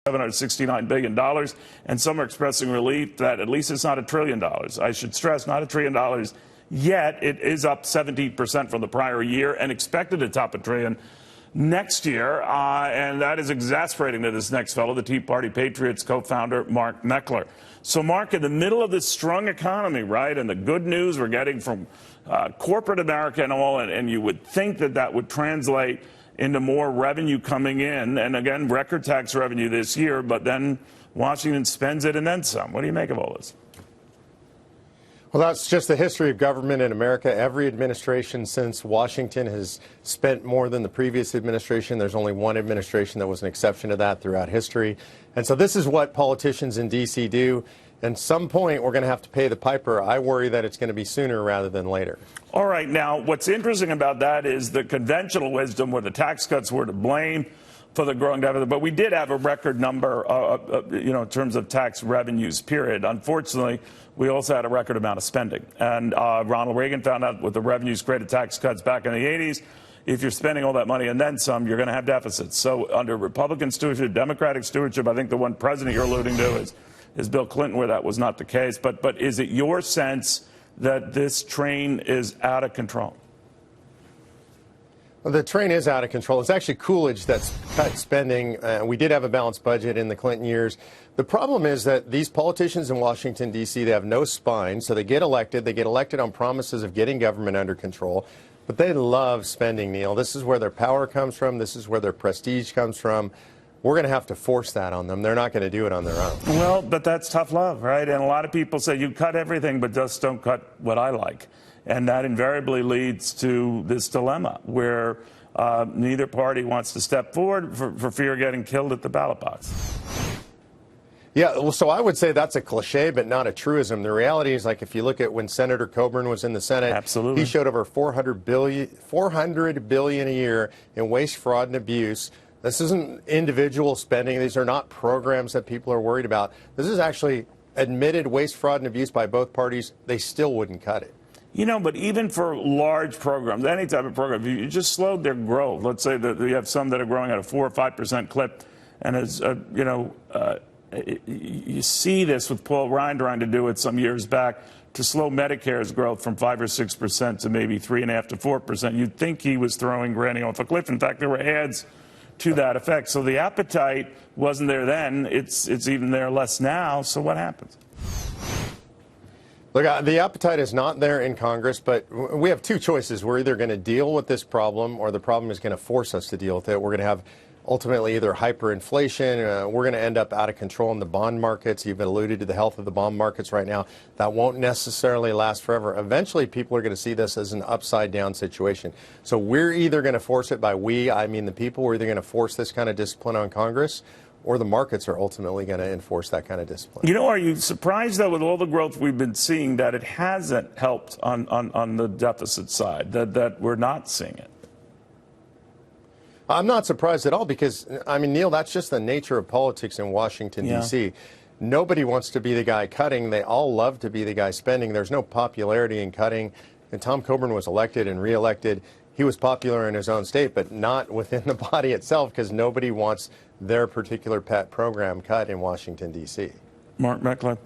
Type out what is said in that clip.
$769 billion, and some are expressing relief that at least it's not $1 trillion. I should stress, not $1 trillion, yet it is up 17% from the prior year and expected to top $1 trillion next year, and that is exasperating to this next fellow, the Tea Party Patriots co-founder Mark Meckler. So, Mark, in the middle of this strong economy, right, and the good news we're getting from corporate America and all, and you would think that that would translate into more revenue coming in, and again, record tax revenue this year, but then Washington spends it and then some. What do you make of all this? Well, that's just the history of government in America. Every administration since Washington has spent more than the previous administration. There's only one administration that was an exception to that throughout history. And so this is what politicians in D.C. do. At some point, we're going to have to pay the piper. I worry that it's going to be sooner rather than later. All right. Now, what's interesting about that is the conventional wisdom where the tax cuts were to blame for the growing deficit. But we did have a record number, in terms of tax revenues, period. Unfortunately, we also had a record amount of spending. And Ronald Reagan found out with the revenues created tax cuts back in the 80s. If you're spending all that money and then some, you're going to have deficits. So under Republican stewardship, Democratic stewardship, I think the one president you're alluding to is Bill Clinton, where that was not the case. But is it your sense that this train is out of control? Well, the train is out of control. It's actually Coolidge that's cut spending. We did have a balanced budget in the Clinton years. The problem is that these politicians in Washington, D.C., they have no spine, so they get elected. They get elected on promises of getting government under control. But they love spending, Neil. This is where their power comes from. This is where their prestige comes from. We're going to have to force that on them. They're not going to do it on their own. Well, but that's tough love, right? And a lot of people say you cut everything, but just don't cut what I like. And that invariably leads to this dilemma where neither party wants to step forward for fear of getting killed at the ballot box. Yeah, well, so I would say that's a cliche, but not a truism. The reality is, like, if you look at when Senator Coburn was in the Senate, absolutely, he showed over $400 billion a year in waste, fraud, and abuse. This isn't individual spending. These are not programs that people are worried about. This is actually admitted waste, fraud, and abuse by both parties. They still wouldn't cut it. You know, but even for large programs, any type of program, you just slowed their growth. Let's say that you have some that are growing at a 4 or 5% clip, and as you see this with Paul Ryan trying to do it some years back to slow Medicare's growth from 5 or 6% to maybe 3.5% to 4%. You'd think he was throwing Granny off a cliff. In fact, there were ads to that effect. So the appetite wasn't there then. It's even there less now. So what happens? Look, the appetite is not there in Congress, but we have two choices. We're either going to deal with this problem or the problem is going to force us to deal with it. We're going to have ultimately either hyperinflation. We're going to end up out of control in the bond markets. You've alluded to the health of the bond markets right now. That won't necessarily last forever. Eventually, people are going to see this as an upside-down situation. So we're either going to force it by I mean the people. We're either going to force this kind of discipline on Congress, or the markets are ultimately going to enforce that kind of discipline. You know, are you surprised, though, with all the growth we've been seeing, that it hasn't helped on the deficit side, that we're not seeing it? I'm not surprised at all because, I mean, Neil, that's just the nature of politics in Washington, D.C. Nobody wants to be the guy cutting. They all love to be the guy spending. There's no popularity in cutting. And Tom Coburn was elected and reelected. He was popular in his own state, but not within the body itself because nobody wants their particular pet program cut in Washington, D.C. Mark Meckler, thank you.